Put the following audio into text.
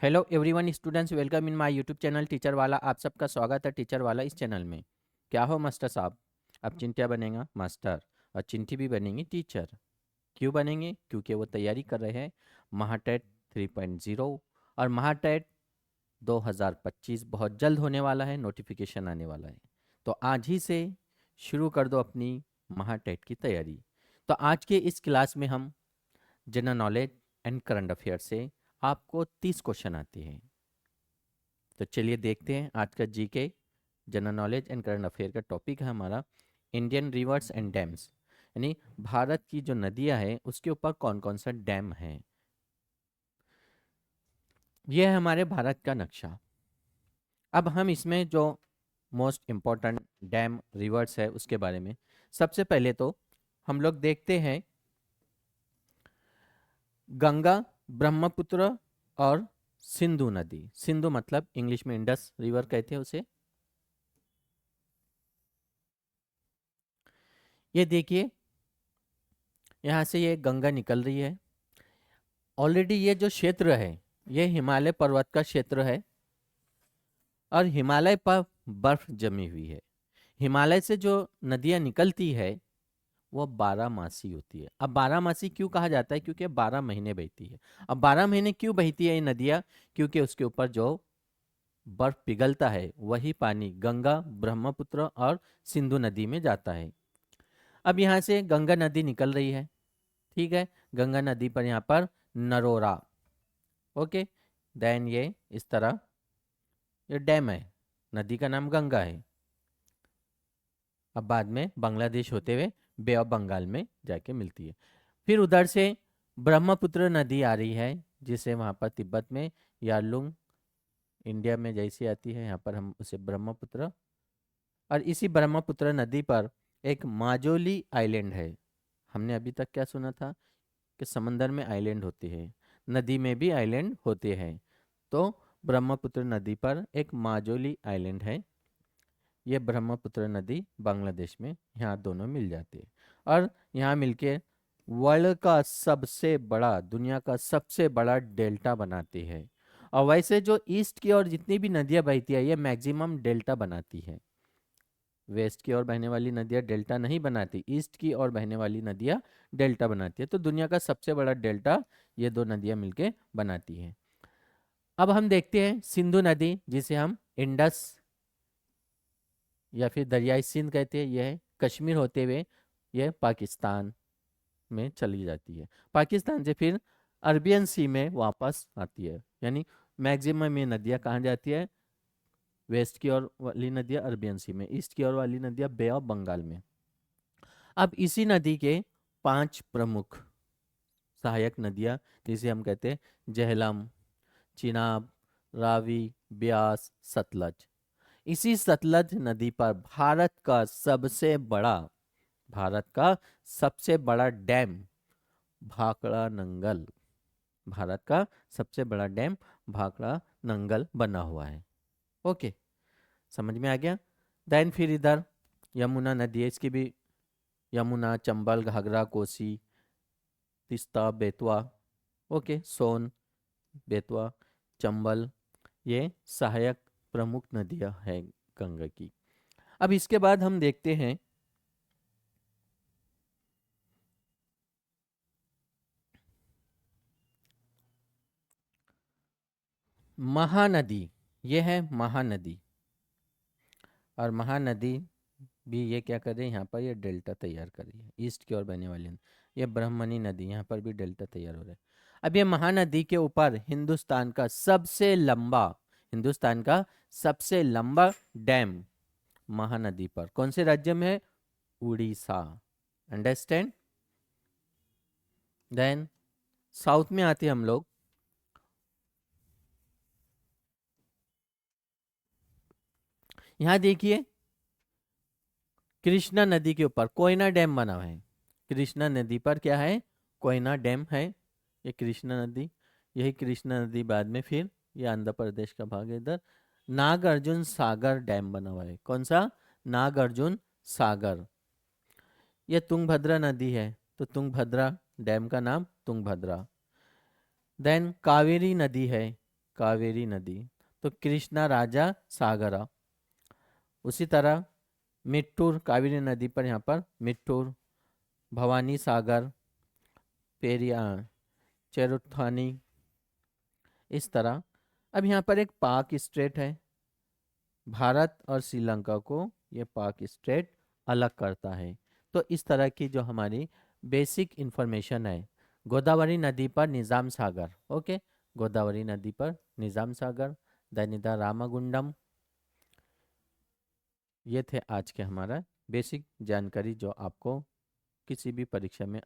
Hello everyone students, welcome in my YouTube channel teacher वाला। आप सबका स्वागत है टीचर वाला इस चैनल में। क्या हो मास्टर साहब, अब चिंटिया बनेगा मास्टर और चिंटी भी बनेंगी टीचर। क्यों बनेंगे? क्योंकि वो तैयारी कर रहे हैं महाटेट 3.0 और महाटेट 2025 बहुत जल्द होने वाला है, नोटिफिकेशन आने वाला है। तो आज ही से शुरू कर दो अपनी महाटेट की तैयारी। तो आज के इस क्लास में हम general knowledge and current affair से आपको 30 क्वेश्चन आते हैं। तो चलिए देखते हैं आज का GK general knowledge and current affair का टॉपिक है हमारा इंडियन रिवर्स एंड डैम्स, यानी भारत की जो नदियां हैं उसके ऊपर कौन कौन सा डैम है। यह है हमारे भारत का नक्शा। अब हम इसमें जो मोस्ट इम्पॉर्टेंट डैम रिवर्स है उसके बारे में सबसे पहले तो हम लोग देखते हैं गंगा, ब्रह्मपुत्र और सिंधु नदी। सिंधु मतलब इंग्लिश में इंडस रिवर कहते हैं उसे। ये देखिए, यहाँ से ये गंगा निकल रही है। ऑलरेडी ये जो क्षेत्र है ये हिमालय पर्वत का क्षेत्र है और हिमालय पर बर्फ जमी हुई है। हिमालय से जो नदियाँ निकलती है वो 12 मासी होती है। अब 12 मासी क्यों कहा जाता है? क्योंकि 12 महीने बहती है। अब 12 महीने क्यों बहती है ये नदियाँ? क्योंकि उसके ऊपर जो बर्फ पिघलता है वही पानी गंगा, ब्रह्मपुत्र और सिंधु नदी में जाता है। अब यहाँ से गंगा नदी निकल रही है, ठीक है। गंगा नदी पर यहाँ पर नरोरा, ओके। देन ये इस तरह ये डैम है, नदी का नाम गंगा है। अब बाद में बांग्लादेश होते हुए बे ऑफ बंगाल में जाके मिलती है। फिर उधर से ब्रह्मपुत्र नदी आ रही है जिसे वहाँ पर तिब्बत में यारलुंग, इंडिया में जैसी आती है यहाँ पर हम उसे ब्रह्मपुत्र। और इसी ब्रह्मपुत्र नदी पर एक माजोली आइलैंड है। हमने अभी तक क्या सुना था कि समंदर में आइलैंड होते हैं, नदी में भी आइलैंड होते हैं। तो ब्रह्मपुत्र नदी पर एक माजोली आइलैंड है। ये ब्रह्मपुत्र नदी बांग्लादेश में यहाँ दोनों मिल जाते हैं और यहाँ मिलके वर्ल्ड का सबसे बड़ा, दुनिया का सबसे बड़ा डेल्टा बनाती है। और वैसे जो ईस्ट की ओर जितनी भी नदियाँ बहती है ये मैक्सिमम डेल्टा बनाती है। वेस्ट की ओर बहने वाली नदियाँ डेल्टा नहीं बनाती, ईस्ट की ओर बहने वाली नदियाँ डेल्टा बनाती है। तो दुनिया का सबसे बड़ा डेल्टा ये दो नदियाँ मिलके बनाती हैं। अब हम देखते हैं सिंधु नदी जिसे हम इंडस या फिर दरियाई सिंध कहते हैं। यह कश्मीर होते हुए यह पाकिस्तान में चली जाती है। पाकिस्तान से फिर अरबियन सी में वापस आती है, यानी मैक्सिमम ये नदियाँ कहाँ जाती है? वेस्ट की ओर वाली नदियाँ अरबियन सी में, ईस्ट की ओर वाली नदियाँ बे ऑफ बंगाल में। अब इसी नदी के 5 प्रमुख सहायक नदियाँ जिसे हम कहते हैं झेलम, चिनाब, रावी, ब्यास, सतलज। इसी सतलज नदी पर भारत का सबसे बड़ा डैम भाखड़ा नंगल, भारत का सबसे बड़ा डैम भाखड़ा नंगल बना हुआ है। ओके, समझ में आ गया। देन फिर इधर यमुना नदी है, इसकी भी यमुना, चंबल, घाघरा, कोसी, तिस्ता, बेतवा, ओके, सोन, बेतवा, चंबल, ये सहायक प्रमुख नदियां हैं गंगा की। अब इसके बाद हम देखते हैं महानदी। ये है महानदी और महानदी भी ये क्या कर रही है? यहाँ पर ये डेल्टा तैयार कर रही है, ईस्ट की ओर बहने वाली ये ब्रह्मणी नदी, यहाँ पर भी डेल्टा तैयार हो रहा है। अब ये महानदी के ऊपर हिंदुस्तान का सबसे लंबा डैम महानदी पर कौन से राज्य में है? उड़ीसा। अंडरस्टैंड। देन साउथ में आते हम लोग। यहाँ देखिए कृष्णा नदी के ऊपर कोयना डैम बना हुआ है। कृष्णा नदी पर क्या है? कोयना डैम है। ये कृष्णा नदी, यही कृष्णा नदी बाद में फिर ये आंध्र प्रदेश का भाग है। इधर नागार्जुन सागर डैम बना हुआ है। कौन सा? नागार्जुन सागर। ये तुंगभद्रा नदी है, तो तुंगभद्रा डैम का नाम तुंगभद्रा। देन कावेरी नदी है, कावेरी नदी, तो कृष्णा राजा सागरा। उसी तरह मिट्टूर, कावेरी नदी पर यहाँ पर मिट्टूर, भवानी सागर, पेरियार, चेरुथानी, इस तरह। अब यहाँ पर एक पाक स्टेट है, भारत और श्रीलंका को ये पाक स्टेट अलग करता है। तो इस तरह की जो हमारी बेसिक इंफॉर्मेशन है। गोदावरी नदी पर निज़ाम सागर, ओके, गोदावरी नदी पर निज़ाम सागर, दनिदा रामागुंडम। ये थे आज के हमारा बेसिक जानकारी जो आपको किसी भी परीक्षा में